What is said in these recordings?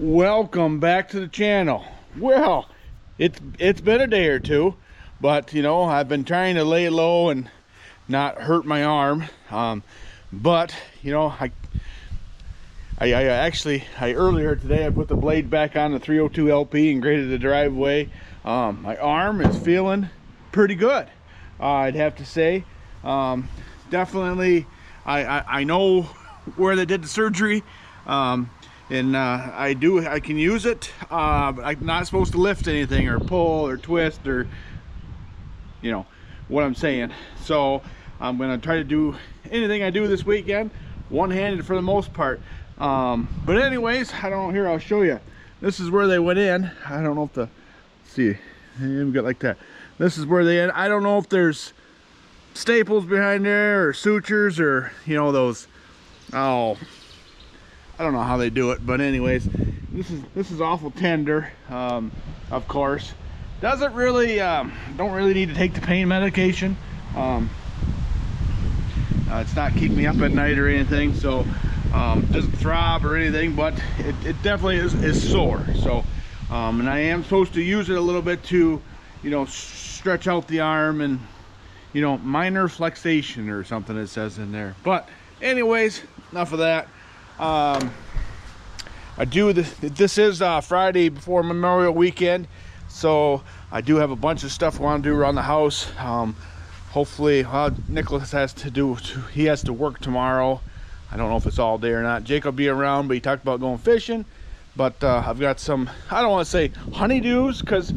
Welcome back to the channel. Well, it's been a day or two, but you know, I've been trying to lay low and not hurt my arm. But you know, I actually earlier today I put the blade back on the 302 LP and graded the driveway. My arm is feeling pretty good, I'd have to say. Definitely I know where they did the surgery, and I can use it. I'm not supposed to lift anything or pull or twist, or you know what I'm saying. So I'm gonna try to do anything I do this weekend one-handed for the most part. But anyways, I don't know, here I'll show you. This is where they went in. I don't know if the, see, we got like that. This is where they end. I don't know if there's staples behind there or sutures or you know those, oh, I don't know how they do it, but anyways, this is awful tender. Of course, doesn't really don't really need to take the pain medication. It's not keeping me up at night or anything, so doesn't throb or anything, but it definitely is sore. So and I am supposed to use it a little bit to, you know, stretch out the arm and, you know, minor flexation or something it says in there. But anyways, enough of that. This is Friday before Memorial Weekend, so I do have a bunch of stuff I want to do around the house. Hopefully Nicholas has to work tomorrow. I don't know if it's all day or not. Jake will be around, but he talked about going fishing. But I've got some, I don't want to say honeydews, because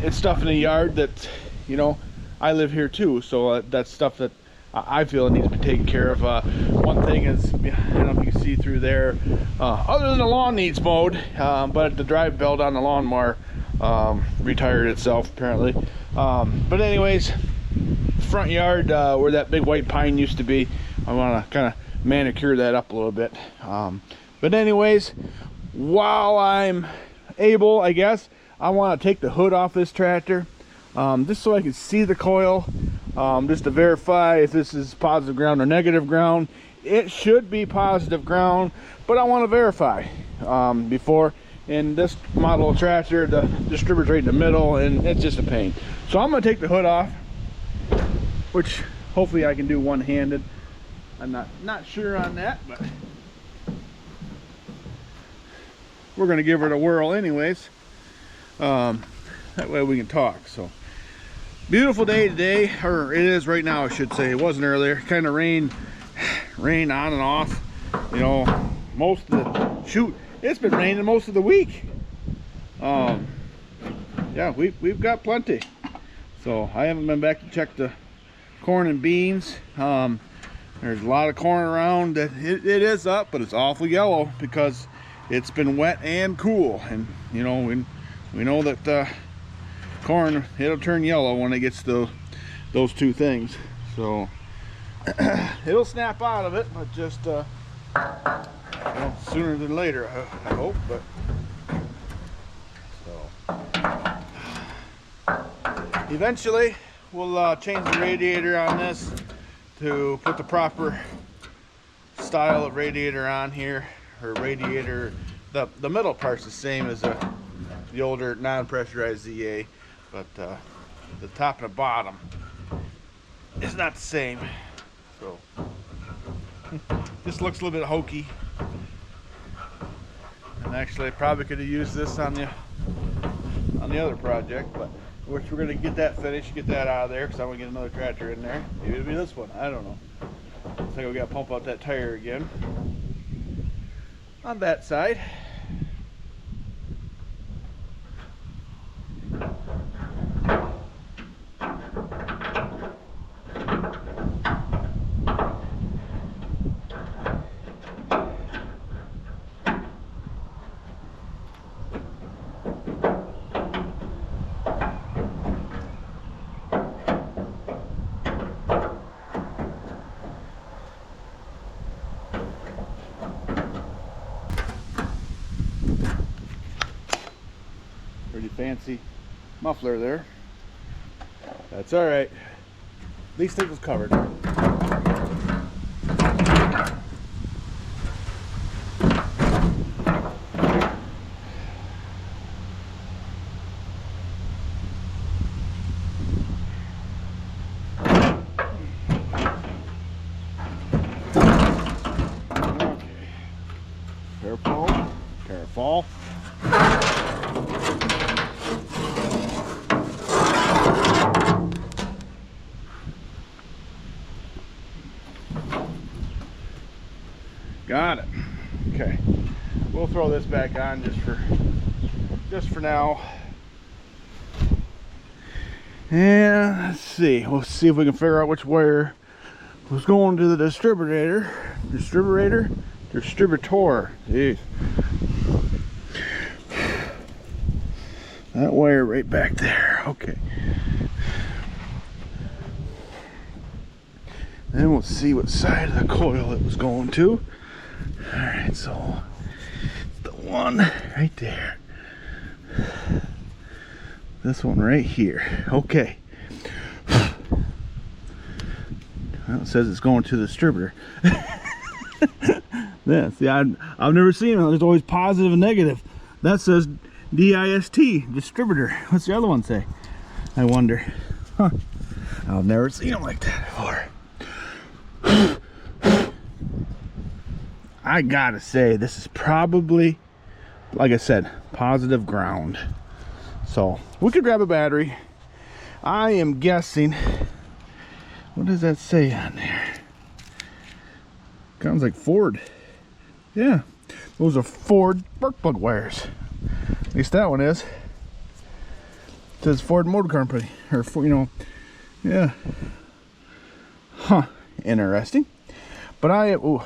it's stuff in the yard that, you know, I live here too, so that's stuff that I feel it needs to be taken care of. One thing is, I don't know if you can see through there, other than the lawn needs mowed, but the drive belt on the lawnmower retired itself apparently. But anyways, front yard where that big white pine used to be, I want to kind of manicure that up a little bit. But anyways, while I'm able, I guess, I want to take the hood off this tractor, just so I can see the coil, just to verify if this is positive ground or negative ground. It should be positive ground, but I want to verify before. And this model of tractor, the distributor's right in the middle, and it's just a pain. So I'm going to take the hood off, which hopefully I can do one-handed. I'm not sure on that, but we're going to give it a whirl anyways. That way we can talk. So beautiful day today, or it is right now I should say. It wasn't earlier. Kind of rain on and off, you know, most of the, it's been raining most of the week. Yeah, we've got plenty. So I haven't been back to check the corn and beans. There's a lot of corn around that it is up, but it's awful yellow because it's been wet and cool. And you know, we know that corn, it'll turn yellow when it gets to those two things. So it'll snap out of it, but just you know, sooner than later, I hope. But so eventually we'll change the radiator on this to put the proper style of radiator on here. Or radiator, the middle part's the same as the older non-pressurized ZA, but the top and the bottom is not the same. So this looks a little bit hokey, and actually I probably could have used this on the other project, but which we're going to get that finished, get that out of there, because I want to get another tractor in there. Maybe it'll be this one, I don't know. Looks like we got to pump out that tire again on that side. Pretty fancy muffler there. That's all right. At least it was covered. Careful. Careful. Got it. Okay. We'll throw this back on just for now. And let's see. We'll see if we can figure out which wire was going to the distributor. Distributor. Jeez. That wire right back there. Okay. Then we'll see what side of the coil it was going to. Alright, so the one right there. This one right here. Okay. Well, it says it's going to the distributor. Yeah, see, I've never seen it. There's always positive and negative. That says DIST, distributor. What's the other one say? I wonder. Huh. I've never seen them like that before. I gotta say, this is probably, like I said, positive ground. So we could grab a battery. I am guessing, what does that say on there? Sounds like Ford. Yeah, those are Ford spark plug wires. At least that one is. It says Ford Motor Company, or you know, yeah. Huh, interesting. But ooh,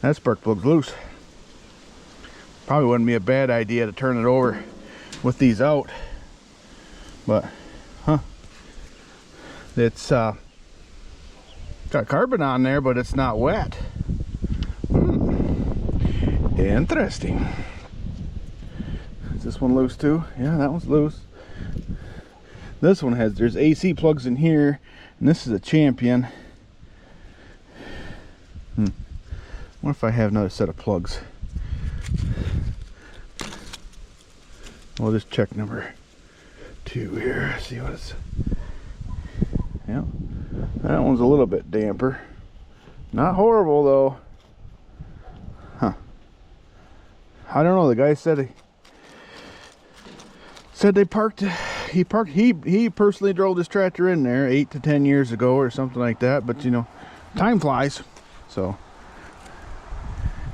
that spark plug's loose. Probably wouldn't be a bad idea to turn it over with these out. But, huh. It's got carbon on there, but it's not wet. Interesting. Is this one loose too? Yeah, that one's loose. This one there's AC plugs in here, and this is a Champion. What if I have another set of plugs? We'll just check number 2 here. See what it's. Yeah, that one's a little bit damper. Not horrible though. Huh. I don't know. The guy said they parked. He personally drove this tractor in there 8 to 10 years ago or something like that. But you know, time flies. So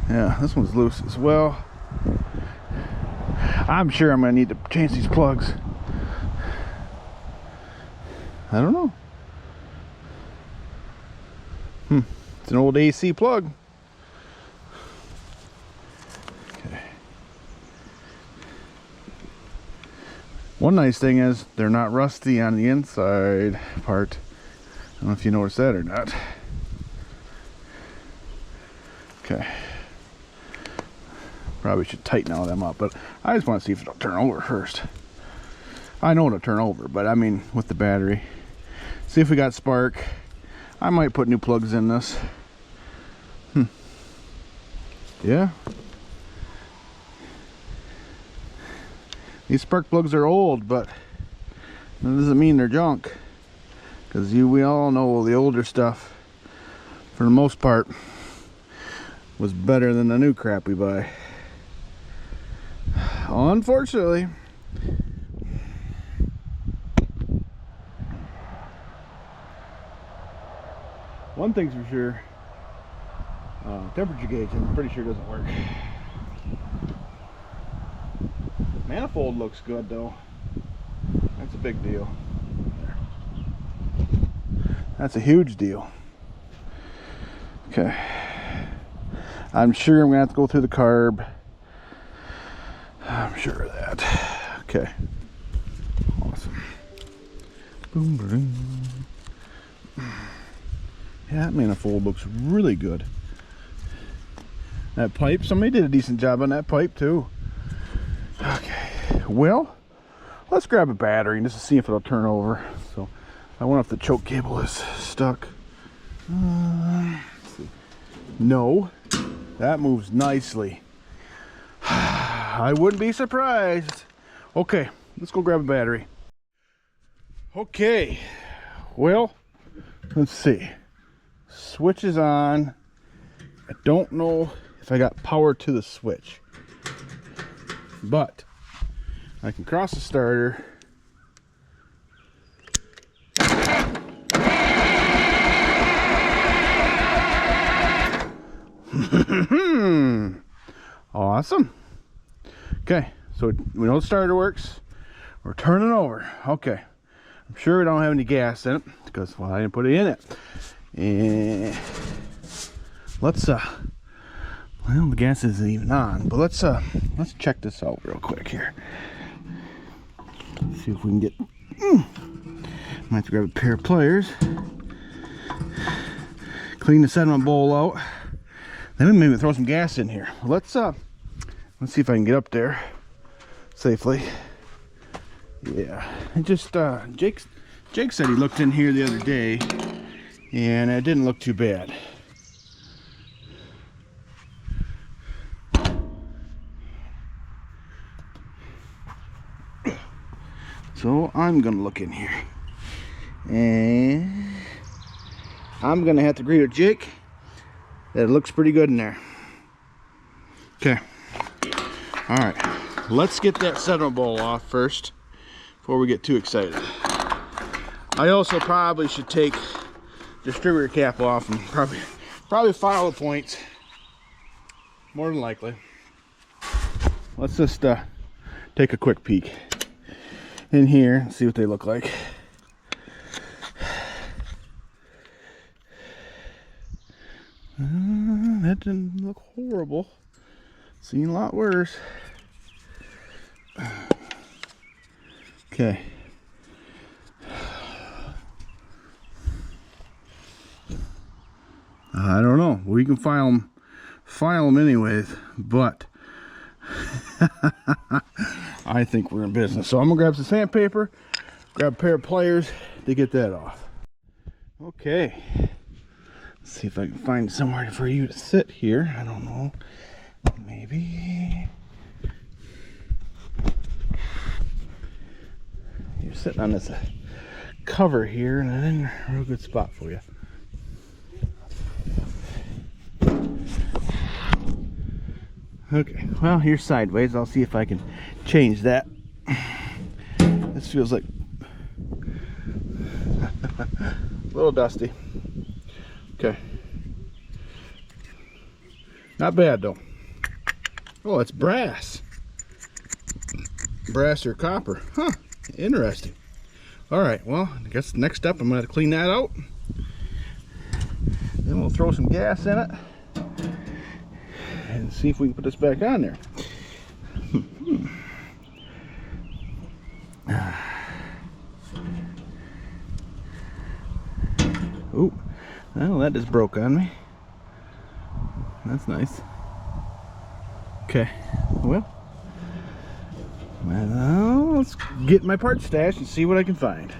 yeah, this one's loose as well. I'm sure I'm gonna need to change these plugs. I don't know. It's an old AC plug. Okay. One nice thing is they're not rusty on the inside part. I don't know if you noticed that or not. Okay. Probably should tighten all them up, but I just want to see if it'll turn over first. I know it'll turn over, but I mean with the battery. See if we got spark. I might put new plugs in this. Yeah. These spark plugs are old, but that doesn't mean they're junk. Because we all know the older stuff, for the most part, was better than the new crap we buy. Unfortunately. One thing's for sure, temperature gauge I'm pretty sure doesn't work. Manifold looks good though. That's a big deal. That's a huge deal. Okay. I'm sure I'm gonna have to go through the carb. I'm sure of that. Okay. Awesome. Boom, boom. Yeah, that manifold looks really good. That pipe, somebody did a decent job on that pipe too. Okay, well, let's grab a battery and just to see if it'll turn over. So, I wonder if the choke cable is stuck. Let's see. No, that moves nicely. I wouldn't be surprised. Okay, let's go grab a battery. Okay, well, let's see. Switch is on. I don't know if I got power to the switch. But I can cross the starter. Awesome. Okay, so we know the starter works. We're turning over. Okay, I'm sure we don't have any gas in it because, well, I didn't put it in it. And let's well, the gas isn't even on, but let's check this out real quick here. See if we can get might have to grab a pair of pliers, clean the sediment bowl out, then we maybe throw some gas in here. Let's see if I can get up there safely. Yeah, and just Jake said he looked in here the other day and it didn't look too bad. So I'm gonna look in here, and I'm gonna have to agree with Jake that it looks pretty good in there. Okay, all right, let's get that sediment bowl off first before we get too excited. I also probably should take the distributor cap off and probably file the points, more than likely. Let's just take a quick peek in here and see what they look like. That didn't look horrible. Seen a lot worse. Okay. I don't know. We can file them anyways, but I think we're in business. So I'm gonna grab some sandpaper, grab a pair of pliers to get that off. Okay. Let's see if I can find somewhere for you to sit here. I don't know. Maybe you're sitting on this cover here, and that ain't a real good spot for you. Okay, well, here's sideways. I'll see if I can change that. This feels like a little dusty. Okay. Not bad though. Oh, it's brass. Brass or copper. Huh, interesting. All right, well, I guess the next step, I'm gonna have to clean that out. Then we'll throw some gas in it and see if we can put this back on there. Oh, well, that just broke on me. That's nice. Okay, well, let's get my parts stashed and see what I can find.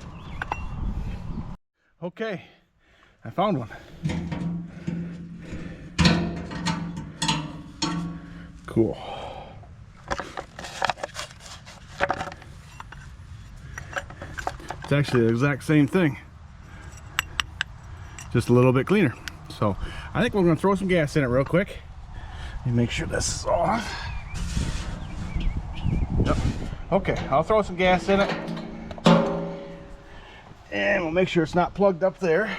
Okay, I found one. Cool. It's actually the exact same thing, just a little bit cleaner. So I think we're going to throw some gas in it real quick and make sure this is off. Yep. Okay, I'll throw some gas in it and we'll make sure it's not plugged up there.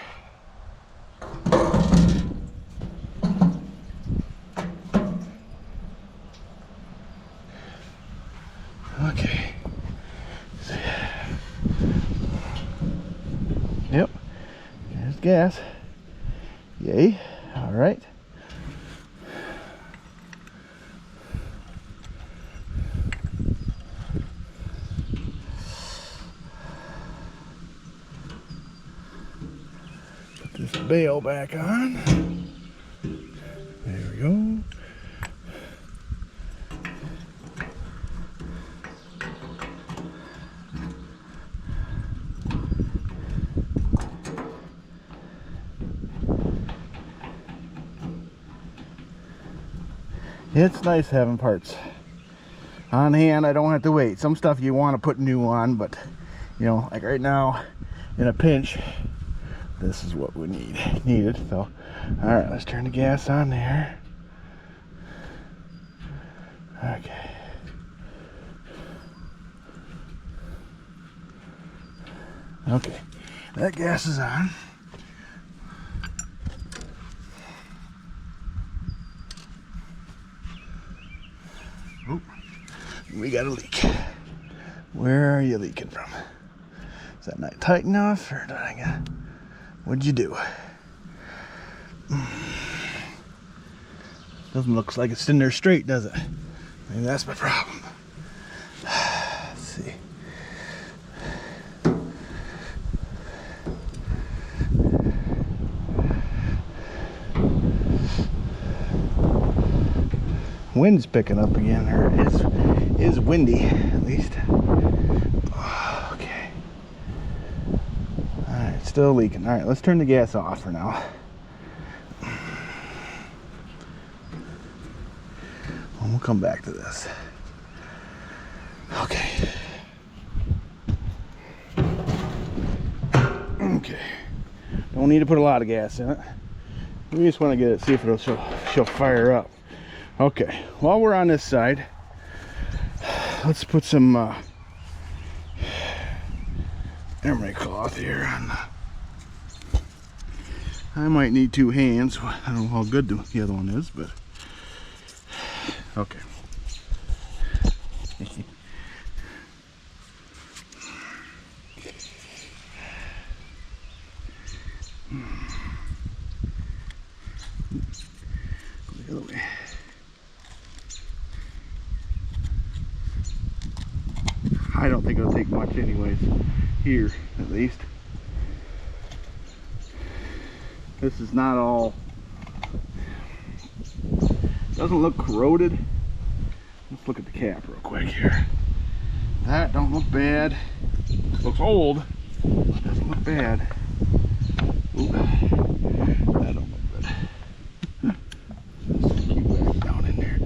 Okay. Yep. There's gas. Yay. All right. Put this bail back on. There we go. It's nice having parts on hand. I don't have to wait. Some stuff you want to put new on, but you know, like right now in a pinch, this is what we needed. So all right, let's turn the gas on there. Okay. Okay, that gas is on. Oop, we got a leak. Where are you leaking from? Is that not tight enough, or did I get? What'd you do? Doesn't look like it's in there straight, does it? Maybe that's my problem. Let's see. Wind's picking up again, or it is windy at least. Okay. Alright, still leaking. Alright, let's turn the gas off for now. And we'll come back to this. Okay. Okay. Don't need to put a lot of gas in it. We just want to get it, see if she'll fire up. Okay, while we're on this side, let's put some emery cloth here on. I might need 2 hands. I don't know how good the other one is, but okay. Go the other way. I don't think it'll take much anyways, here at least. This is not all, doesn't look corroded. Let's look at the cap real quick here. That don't look bad. Looks old, doesn't look bad. Ooh, that don't look good. Let's keep that down in there.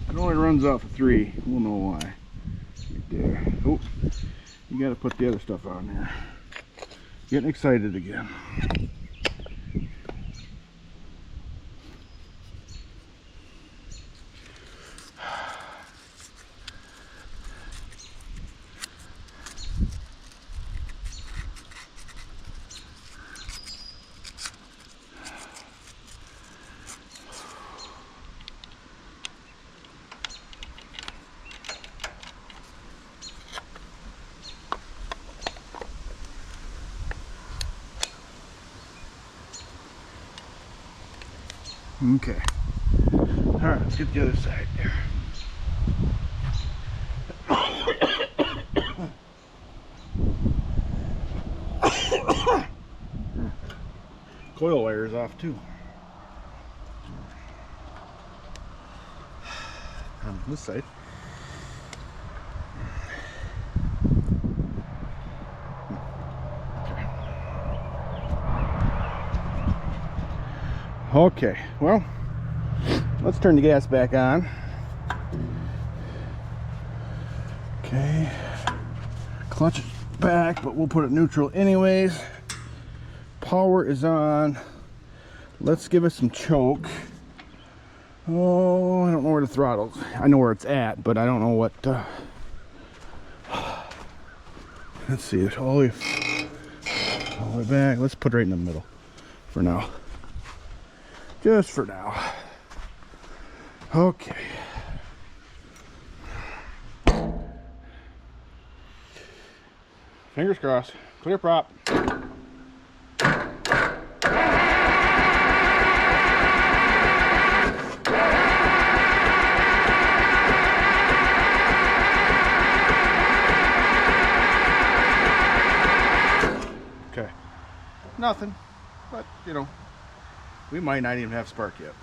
It only runs off of 3. We'll know why. Right there. Oh, you got to put the other stuff on there. Getting excited again. Okay. All right, let's get the other side there. Coil wire is off too. On this side. Okay, well, let's turn the gas back on. Okay, clutch is back, but we'll put it neutral anyways. Power is on. Let's give it some choke. Oh, I don't know where the throttle is. I know where it's at, but I don't know what. Let's see, it's all the way back. Let's put it right in the middle for now. Just for now. Okay. Fingers crossed. Clear prop. Okay. Nothing. But, you know, we might not even have spark yet.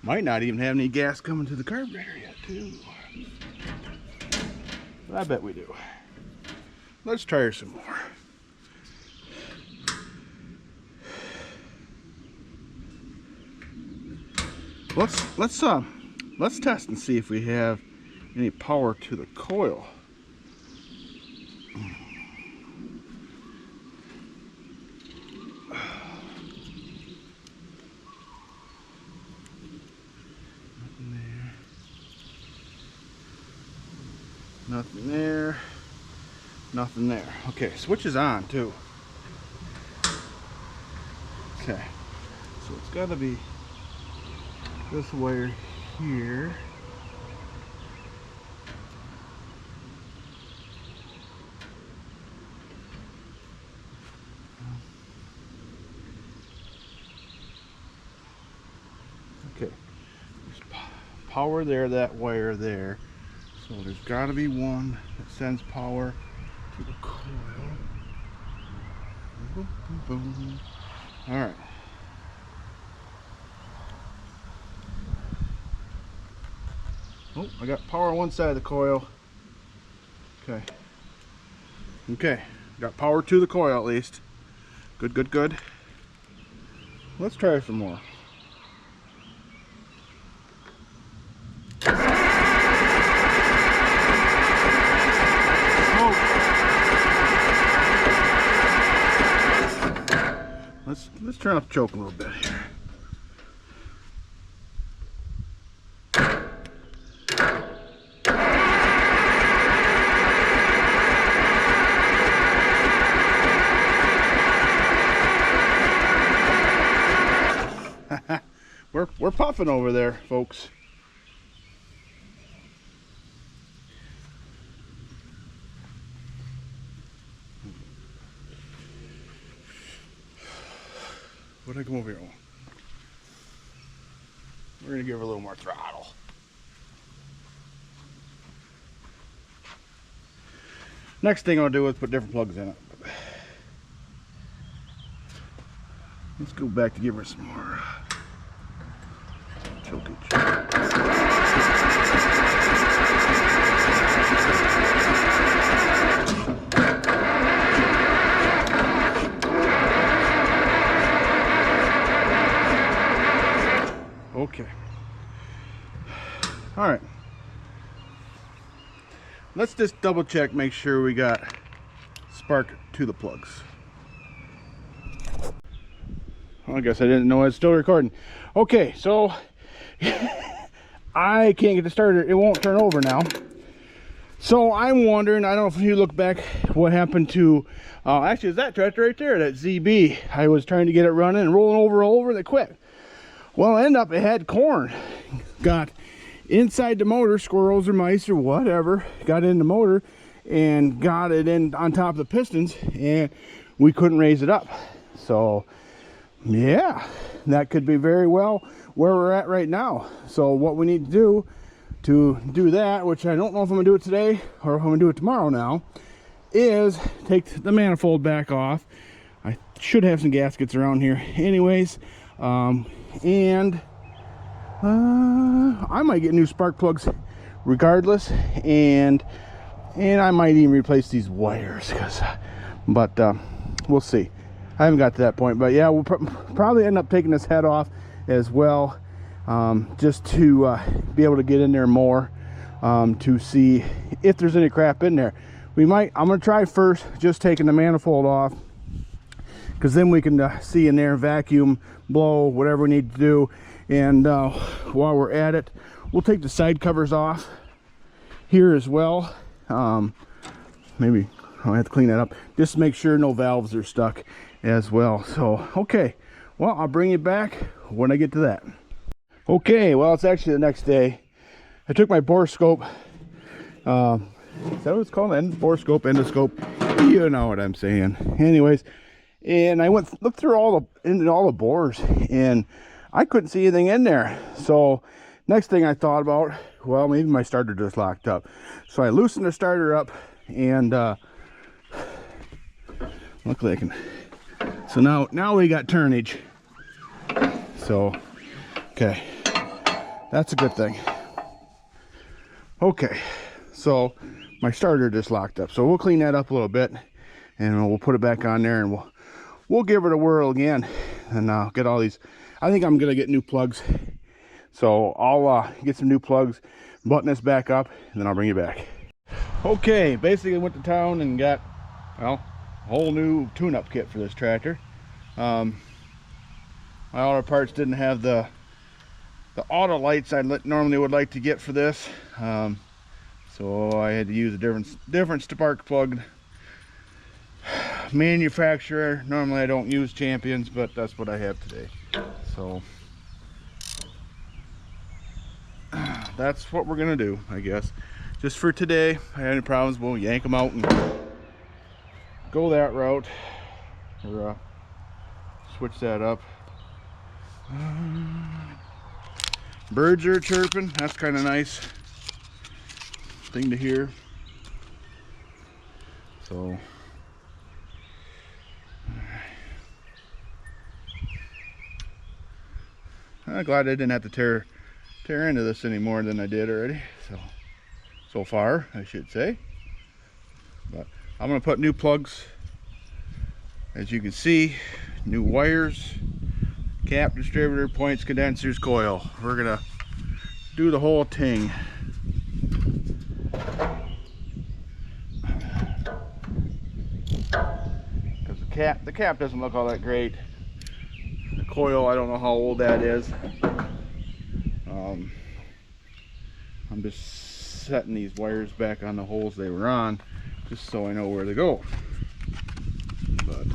Might not even have any gas coming to the carburetor yet, too. But I bet we do. Let's try her some more. Let's test and see if we have any power to the coil. Nothing there. Nothing there. Okay, switch is on too. Okay, so it's got to be this wire here. Okay, there's power there, that wire there. So there's got to be one that sends power to the coil. Boom, boom, boom. All right. Oh, I got power on one side of the coil. Okay. Okay, got power to the coil at least. Good, good, good. Let's try some more. Let's turn off the choke a little bit here. We're puffing over there, folks. What'd I come over here on? We're gonna give her a little more throttle. Next thing I'll do is put different plugs in it. Let's go back to give her some more choking. Okay. All right. Let's just double check, make sure we got spark to the plugs. Well, I guess I didn't know I was still recording. Okay, so I can't get the starter. It won't turn over now. So I'm wondering, I don't know if you look back, what happened to, actually it's that tractor right there, that ZB. I was trying to get it running and rolling over, and it quit. Well, end up it had corn. Got inside the motor, squirrels or mice or whatever, got in the motor and got it in on top of the pistons, and we couldn't raise it up. So yeah, that could be very well where we're at right now. So what we need to do that, which I don't know if I'm gonna do it today or if I'm gonna do it tomorrow now, is take the manifold back off. I should have some gaskets around here anyways. And I might get new spark plugs regardless, and I might even replace these wires, but we'll see. I haven't got to that point, but yeah, we'll probably end up taking this head off as well, just to be able to get in there more, to see if there's any crap in there. I'm gonna try first just taking the manifold off, because then we can see in there, vacuum, blow, whatever we need to do. And while we're at it, we'll take the side covers off here as well. Maybe I'll have to clean that up just to make sure no valves are stuck as well. So okay, well, I'll bring you back when I get to that. Okay, well, it's actually the next day. I took my borescope, is that what it's called? Borescope, endoscope, you know what I'm saying. Anyways, and I looked through into all the bores, and I couldn't see anything in there. So next thing I thought about, well, maybe my starter just locked up. So I loosened the starter up, and luckily I can. So now we got turnage. So okay, that's a good thing. Okay, so my starter just locked up. So we'll clean that up a little bit, and we'll put it back on there, and we'll give it a whirl again, and get all these. I think I'm gonna get new plugs, so I'll get some new plugs button this back up, and then I'll bring you back. Okay, basically went to town and got, well, a whole new tune-up kit for this tractor. My auto parts didn't have the auto lights I normally would like to get for this, so I had to use a different spark plug manufacturer. Normally I don't use Champions, but that's what I have today. So that's what we're gonna do, I guess. Just for today. If I have any problems, we'll yank them out and go that route, or switch that up. Birds are chirping. That's kind of nice thing to hear. So I'm glad I didn't have to tear into this any more than I did already. So far, I should say. But I'm going to put new plugs, as you can see, new wires, cap, distributor, points, condensers, coil. We're going to do the whole thing. Because the cap doesn't look all that great. The coil, I don't know how old that is. I'm just setting these wires back on the holes they were on, just so I know where to go. But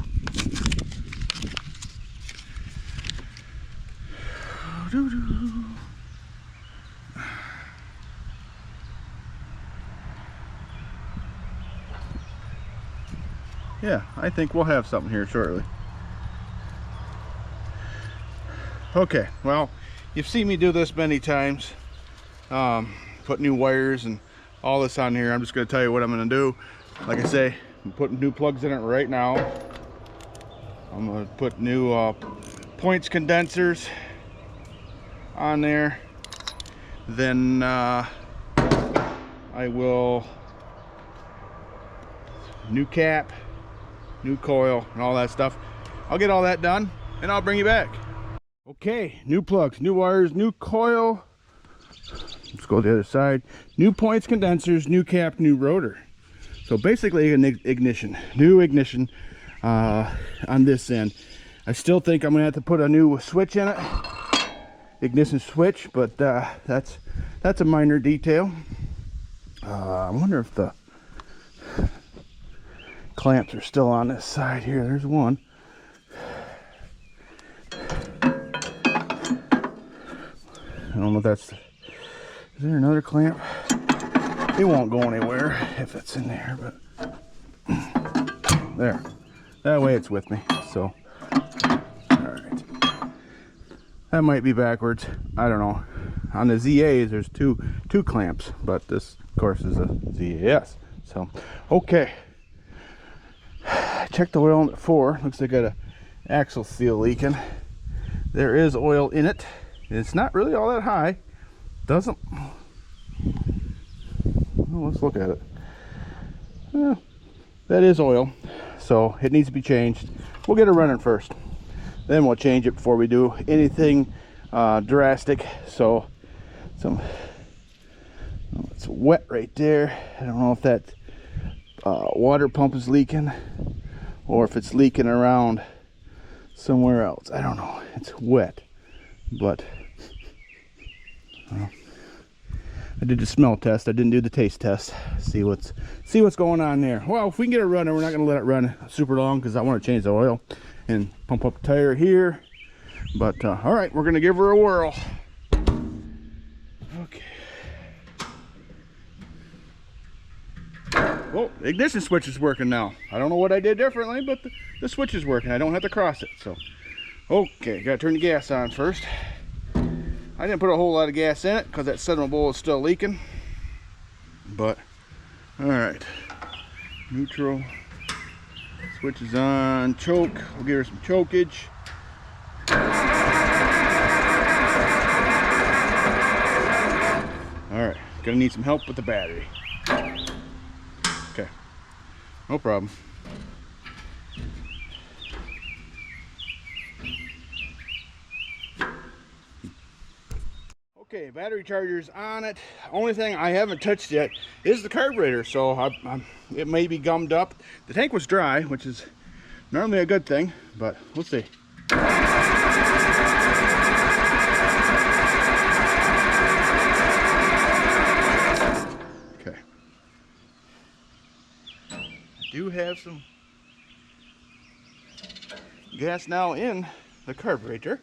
yeah, I think we'll have something here shortly. Okay, well, you've seen me do this many times. Put new wires and all this on here. I'm just going to tell you what I'm going to do. Like I say, I'm putting new plugs in it right now. I'm going to put new points condensers on there. Then I will new cap, new coil, and all that stuff. I'll get all that done and I'll bring you back. Okay, new plugs, new wires, new coil. Let's go to the other side. New points condensers, new cap, new rotor. So basically an ignition, new ignition on this end. I still think I'm gonna have to put a new switch in it, ignition switch, but that's a minor detail. I wonder if the clamps are still on this side here. There's one. I don't know if that's, is there another clamp? It won't go anywhere if it's in there, but there. That way it's with me. So, all right. That might be backwards. I don't know. On the ZAs, there's two clamps, but this, of course, is a ZAS. So, okay. Check the oil before. Looks like I got an axle seal leaking. There is oil in it. It's not really all that high. Doesn't. Well, let's look at it. That is oil, so it needs to be changed. We'll get it running first, then we'll change it before we do anything drastic. So it's wet right there. I don't know if that water pump is leaking or if it's leaking around somewhere else. I don't know. It's wet, but I did the smell test. I didn't do the taste test. See what's going on there. Well, if we can get it running, we're not going to let it run super long because I want to change the oil and pump up the tire here. But all right, we're going to give her a whirl. Okay. Well, the ignition switch is working now. I don't know what I did differently, but the switch is working. I don't have to cross it. So, okay, got to turn the gas on first. I didn't put a whole lot of gas in it because that sediment bowl is still leaking. But, all right. Neutral. Switch is on. Choke. We'll give her some chokeage. All right. Gonna need some help with the battery. Okay. No problem. Okay, battery charger's on it. Only thing I haven't touched yet is the carburetor, so it may be gummed up. The tank was dry, which is normally a good thing, but we'll see. Okay. I do have some gas now in the carburetor,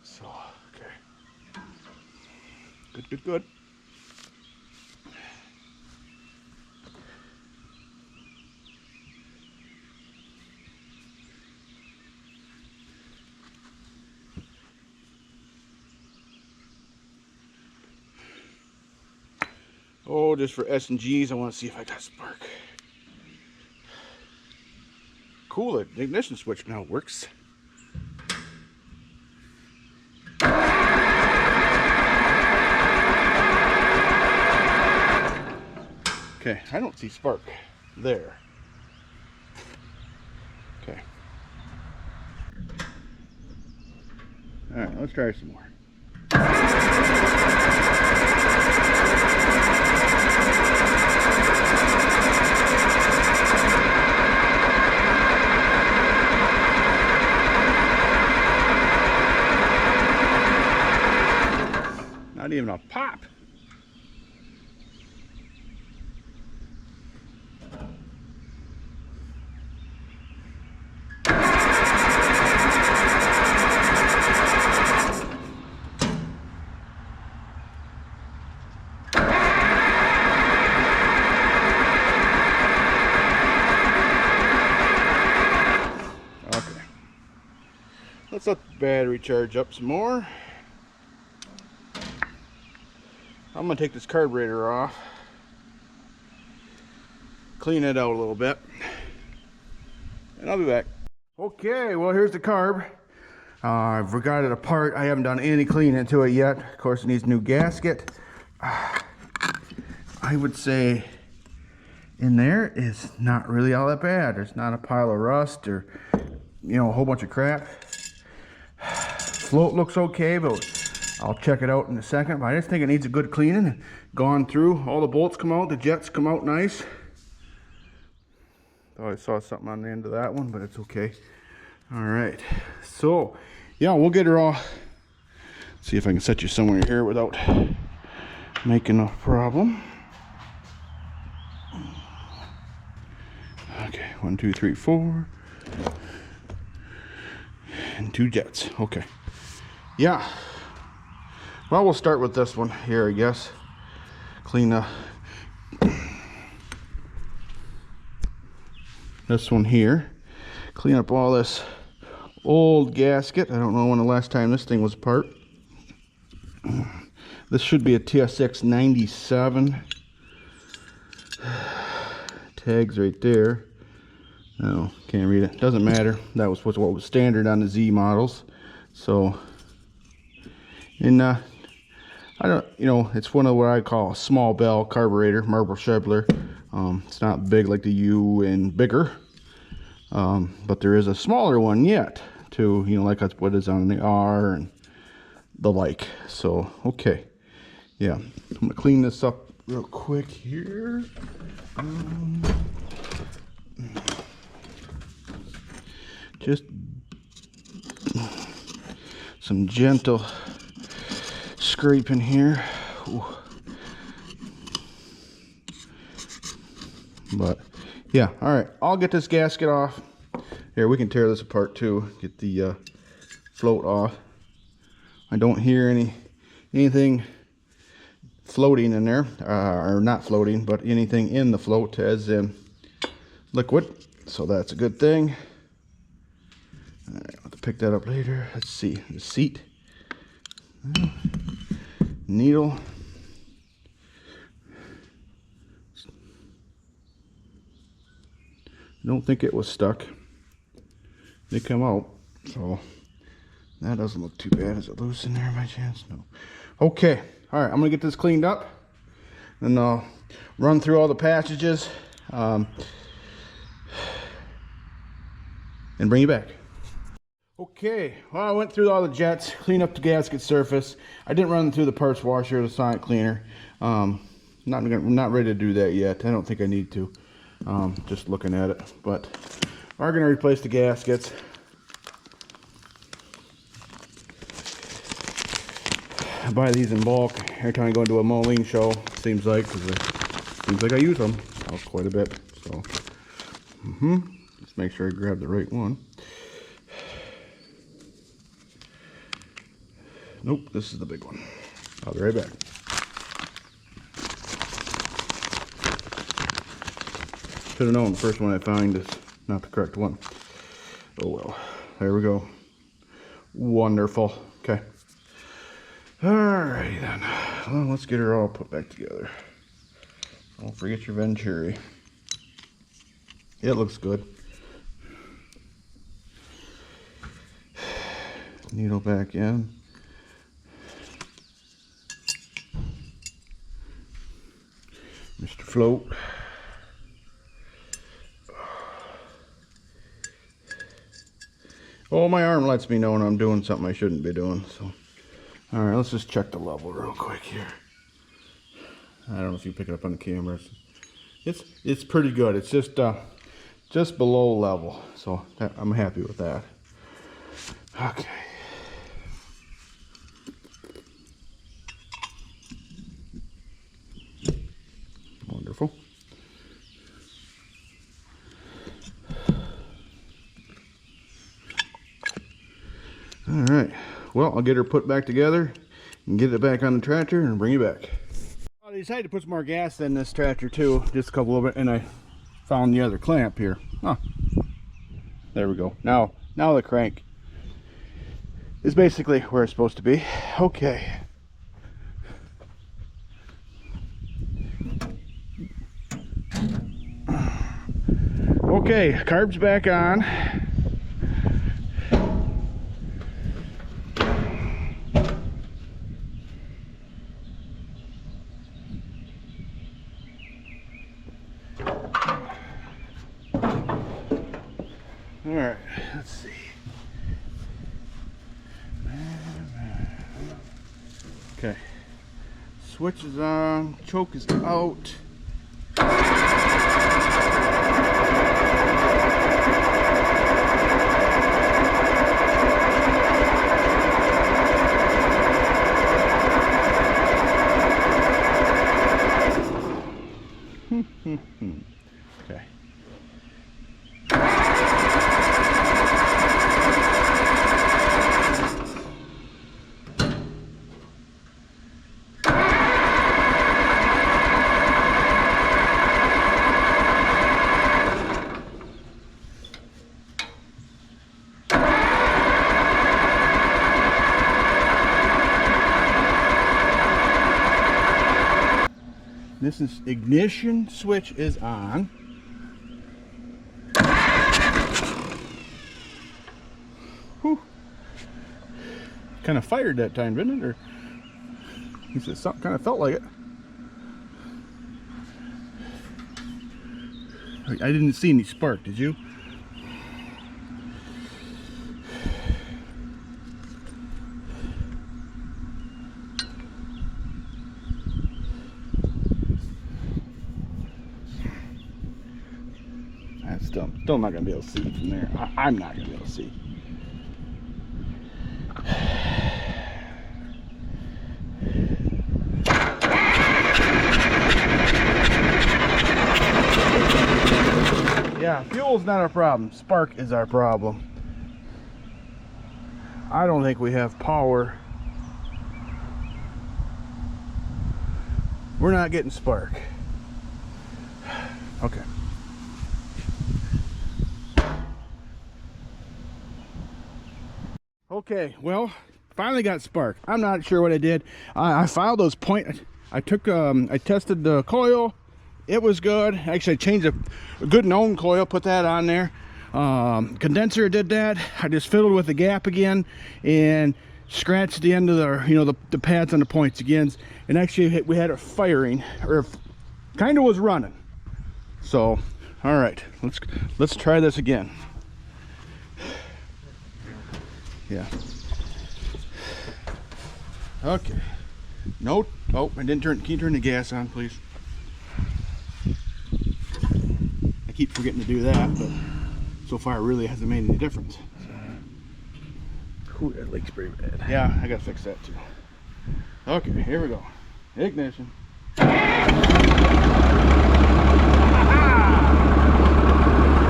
so okay. Good, good, good. Oh, just for S&Gs, I want to see if I got spark. Cool, the ignition switch now works. Okay, I don't see spark there. Okay. All right, let's try some more. Not even a pop. Let's let the battery charge up some more. I'm gonna take this carburetor off, clean it out a little bit, and I'll be back. Okay, well here's the carb. I've got it apart. I haven't done any cleaning to it yet. Of course, it needs a new gasket. I would say in there is not really all that bad. There's not a pile of rust or, you know, a whole bunch of crap. Float looks okay, but I'll check it out in a second. But I just think it needs a good cleaning. Gone through, all the bolts come out, the jets come out nice. Thought I saw something on the end of that one, but it's okay. All right, so yeah, we'll get her all. See if I can set you somewhere here without making a problem. Okay, 1, 2, 3, 4, and 2 jets. Okay, yeah. Well, we'll start with this one here, I guess. Clean this one here. Clean up all this old gasket. I don't know when the last time this thing was apart. This should be a TSX 97. Tags right there. No, can't read it. Doesn't matter. That was what was standard on the Z models. So, and I don't, you know, it's one of what I call a small bell carburetor, Marble Shebler. It's not big like the U and bigger, but there is a smaller one yet too, you know, like that's what is on the R and the like. So, okay, yeah, I'm gonna clean this up real quick here. Just some gentle scraping here. Ooh. But yeah, all right, I'll get this gasket off here. We can tear this apart too, get the float off. I don't hear anything floating in there, or not floating, but anything in the float as in liquid, so that's a good thing. All right, I'll have to pick that up later. Let's see, the seat, needle. I don't think it was stuck. They come out, so that doesn't look too bad. Is it loose in there by chance? No. Okay, all right, I'm gonna get this cleaned up and I'll run through all the passages and bring you back. Okay, well, I went through all the jets, cleaned up the gasket surface. I didn't run them through the parts washer or the sonic cleaner. Not ready to do that yet. I don't think I need to. Just looking at it, but we're going to replace the gaskets. I buy these in bulk every time I go into a Moline show. Seems like, I use them quite a bit. So, let's make sure I grab the right one. Nope, this is the big one. I'll be right back. Should have known the first one I find is not the correct one. Oh well. There we go. Wonderful. Okay. Alrighty then. Well, let's get her all put back together. Don't forget your Venturi. It looks good. Needle back in. Mr. Float. Oh, my arm lets me know when I'm doing something I shouldn't be doing. So, all right, let's just check the level real quick here. I don't know if you pick it up on the camera. It's pretty good. It's just below level, so I'm happy with that. Okay. Wonderful. All right, well, I'll get her put back together and get it back on the tractor and bring it back. I decided to put some more gas in this tractor too, just a couple of it, and I found the other clamp here. Huh. There we go. Now the crank is basically where it's supposed to be. Okay. Okay, carb's back on. All right, let's see. Okay, switch is on, choke is out. Okay. This is ignition switch is on. Whew. Kind of fired that time, didn't it? Or he said something kind of felt like it. I didn't see any spark, did you? Still not going to be able to see from there. I'm not going to be able to see. Yeah, fuel's not our problem. Spark is our problem. I don't think we have power. We're not getting spark. Okay. Okay, well, finally got spark. I'm not sure what I did. I filed those I tested the coil. It was good. Actually, I changed a good known coil, put that on there. Condenser did that. I just fiddled with the gap again and scratched the end of the pads on the points again. And actually, we had it firing, or kind of was running. So, all right, let's try this again. Yeah. Okay. No. Oh, I didn't turn. Can you turn the gas on, please? I keep forgetting to do that, but so far it really hasn't made any difference. Ooh, that leak's pretty bad. Yeah, I gotta fix that too. Okay, here we go. Ignition.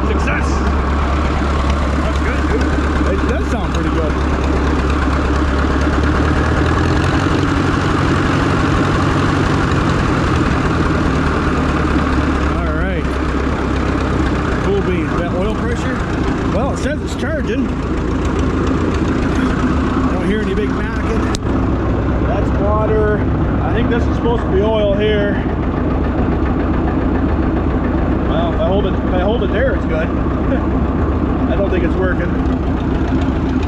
Success! That's good, dude. It does sound pretty good. Alright. Cool beans. That oil pressure? Well, it says it's charging. I don't hear any big knocking. That's water. I think this is supposed to be oil here. Well, if I hold it there, it's good. I don't think it's working.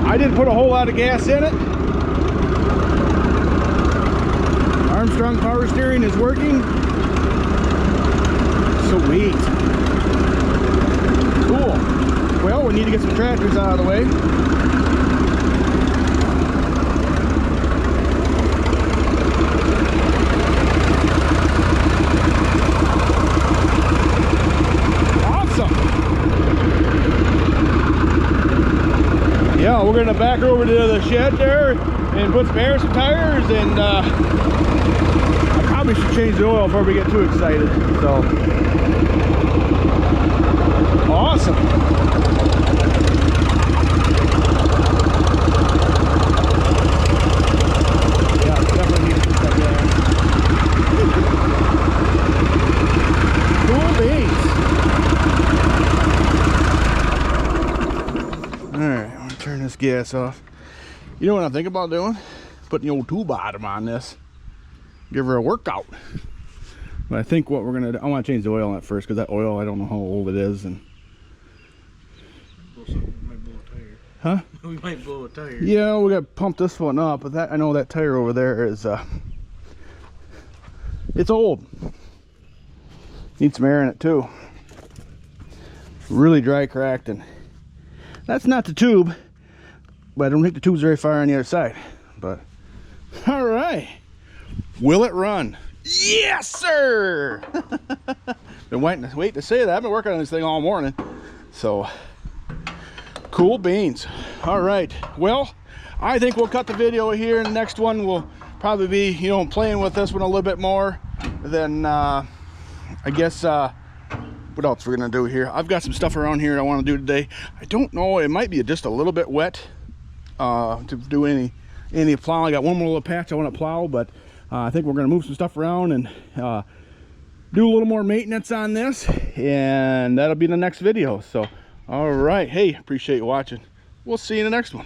I didn't put a whole lot of gas in it. Armstrong power steering is working. Sweet. Cool. Well, we need to get some tractors out of the way. Yeah, we're gonna back over to the shed there and put some air, some tires, and I probably should change the oil before we get too excited. So awesome. Yeah, definitely need to put that gas. Cool beans. Alright, I'm gonna turn this gas off. You know what I'm thinking about doing? Putting the old tool bottom on this. Give her a workout. But I think what we're gonna do, I want to change the oil on it first, because that oil, I don't know how old it is. And We might blow a tire. huh? We might blow a tire. Yeah, we gotta pump this one up, but that, I know that tire over there is it's old. Needs some air in it too. Really dry cracked, and that's not the tube, but I don't think the tube's very far on the other side. But all right, will it run? Yes, sir. Been waiting to say that. I've been working on this thing all morning, so cool beans. All right, well, I think we'll cut the video here, and the next one will probably be, you know, playing with this one a little bit more. Then I guess what else we're gonna do here? I've got some stuff around here I want to do today. I don't know, it might be just a little bit wet to do any plowing. I got one more little patch I want to plow, but I think we're gonna move some stuff around and do a little more maintenance on this, and that'll be the next video. So all right, hey, appreciate you watching. We'll see you in the next one.